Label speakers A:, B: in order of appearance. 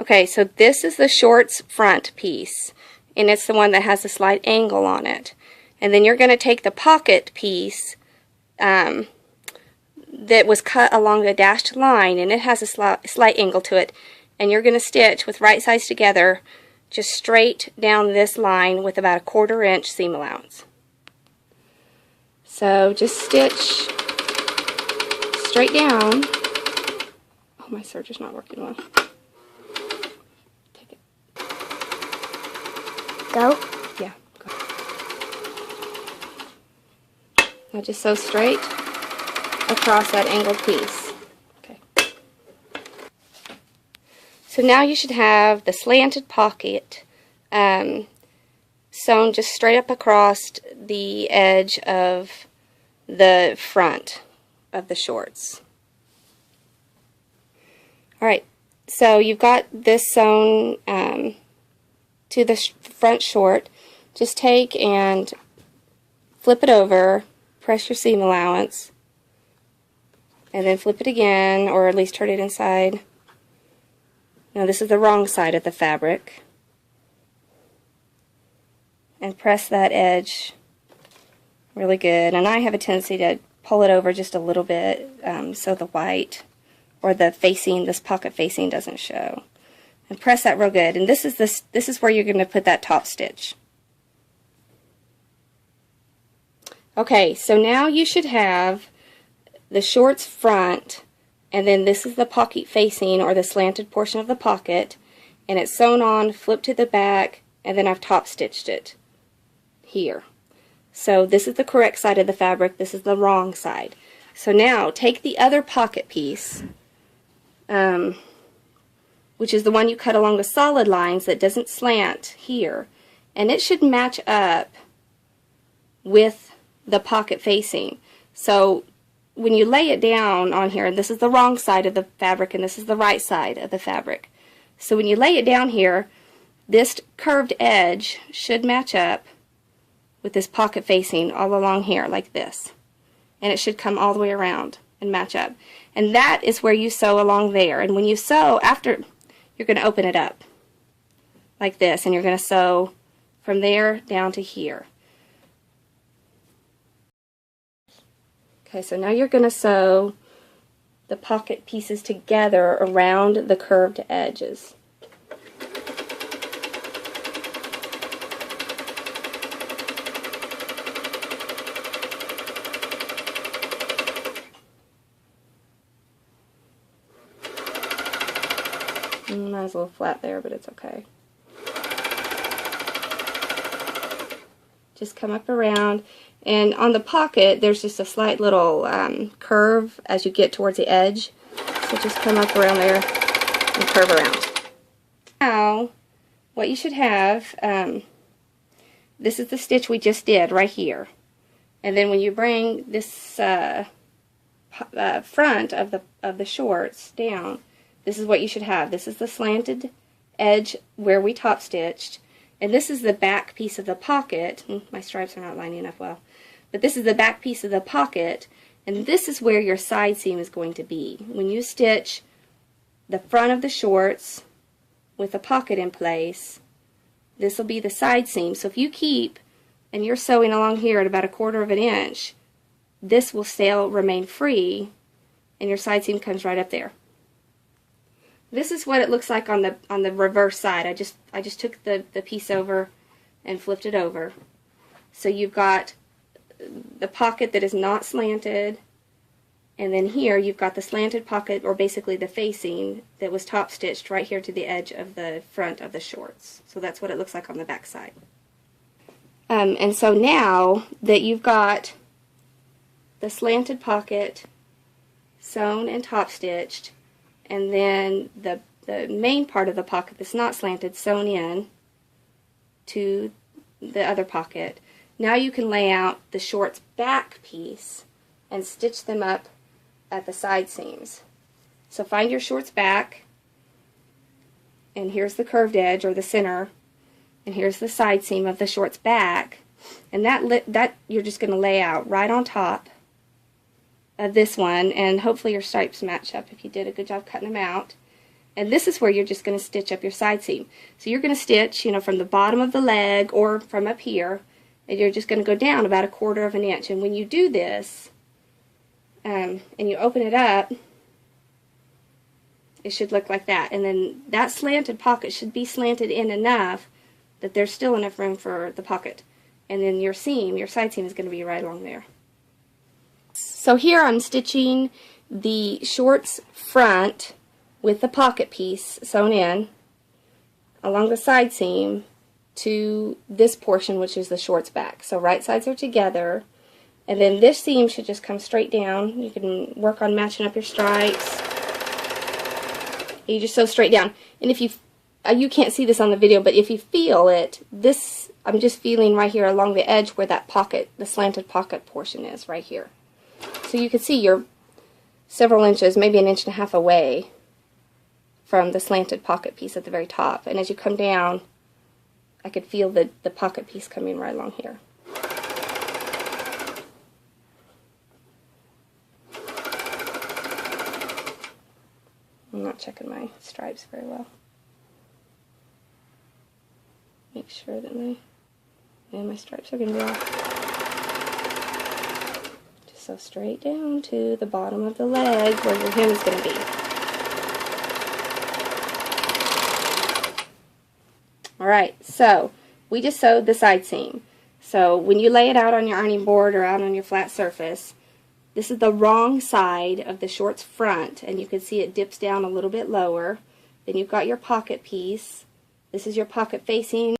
A: Okay, so this is the shorts front piece, and it's the one that has a slight angle on it. And then you're going to take the pocket piece that was cut along the dashed line, and it has a slight angle to it, and you're going to stitch with right sides together just straight down this line with about a 1/4 inch seam allowance. So just stitch straight down. Oh, my serger's not working well. Take it.
B: Go?
A: Yeah, go. Now just sew straight across that angled piece. Okay. So now you should have the slanted pocket sewn just straight up across the edge of the front of the shorts. Alright, so you've got this sewn to the front short. Just take and flip it over, press your seam allowance, and then flip it again, or at least turn it inside. Now this is the wrong side of the fabric. And press that edge really good. And I have a tendency to pull it over just a little bit so the white or the facing, this pocket facing, doesn't show. And press that real good. And this is where you're going to put that top stitch. Okay, so now you should have the shorts front, and then this is the pocket facing, or the slanted portion of the pocket, and it's sewn on, flipped to the back, and then I've top stitched it here. So this is the correct side of the fabric, this is the wrong side. So now take the other pocket piece, which is the one you cut along the solid lines that doesn't slant here, and it should match up with the pocket facing. So when you lay it down on here, this is the wrong side of the fabric and this is the right side of the fabric. So when you lay it down here, this curved edge should match up with this pocket facing all along here like this. And it should come all the way around and match up. And that is where you sew along there. And when you sew, after, you're going to open it up like this, and you're going to sew from there down to here. Okay, so now you're going to sew the pocket pieces together around the curved edges. Mine's a little flat there, but it's okay. Just come up around, and on the pocket there's just a slight little curve as you get towards the edge, so just come up around there and curve around. Now what you should have, this is the stitch we just did right here, and then when you bring this front of the shorts down, this is what you should have. This is the slanted edge where we top stitched, and this is the back piece of the pocket. My stripes are not lining up well, but this is the back piece of the pocket, and this is where your side seam is going to be. When you stitch the front of the shorts with the pocket in place, this will be the side seam. So if you keep, and you're sewing along here at about a 1/4 inch, this will still remain free, and your side seam comes right up there. This is what it looks like on the reverse side. I just took the piece over and flipped it over. So you've got the pocket that is not slanted, and then here you've got the slanted pocket, or basically the facing, that was top stitched right here to the edge of the front of the shorts. So that's what it looks like on the back side. And so now that you've got the slanted pocket sewn and top stitched, and then the main part of the pocket that's not slanted sewn in to the other pocket, now you can lay out the shorts back piece and stitch them up at the side seams. So find your shorts back, and here's the curved edge, or the center, and here's the side seam of the shorts back, and that you're just going to lay out right on top of this one, and hopefully your stripes match up if you did a good job cutting them out. And this is where you're just going to stitch up your side seam. So you're going to stitch, from the bottom of the leg or from up here, and you're just going to go down about 1/4 of an inch. And when you do this, and you open it up, it should look like that. And then that slanted pocket should be slanted in enough that there's still enough room for the pocket. And then your seam, your side seam, is going to be right along there. So here I'm stitching the shorts front with the pocket piece sewn in along the side seam to this portion, which is the shorts back. So right sides are together, and then this seam should just come straight down. You can work on matching up your stripes. You just sew straight down. And if you can't see this on the video, but if you feel it, this, I'm just feeling right here along the edge where that pocket, the slanted pocket portion is, right here. So you can see you're several inches, maybe 1.5 inches away from the slanted pocket piece at the very top. And as you come down, I could feel the pocket piece coming right along here. I'm not checking my stripes very well. Make sure that my stripes are going to be off. Just sew straight down to the bottom of the leg where your hem is going to be. Alright, so we just sewed the side seam. So when you lay it out on your ironing board or out on your flat surface, this is the wrong side of the shorts front, and you can see it dips down a little bit lower. Then you've got your pocket piece. This is your pocket facing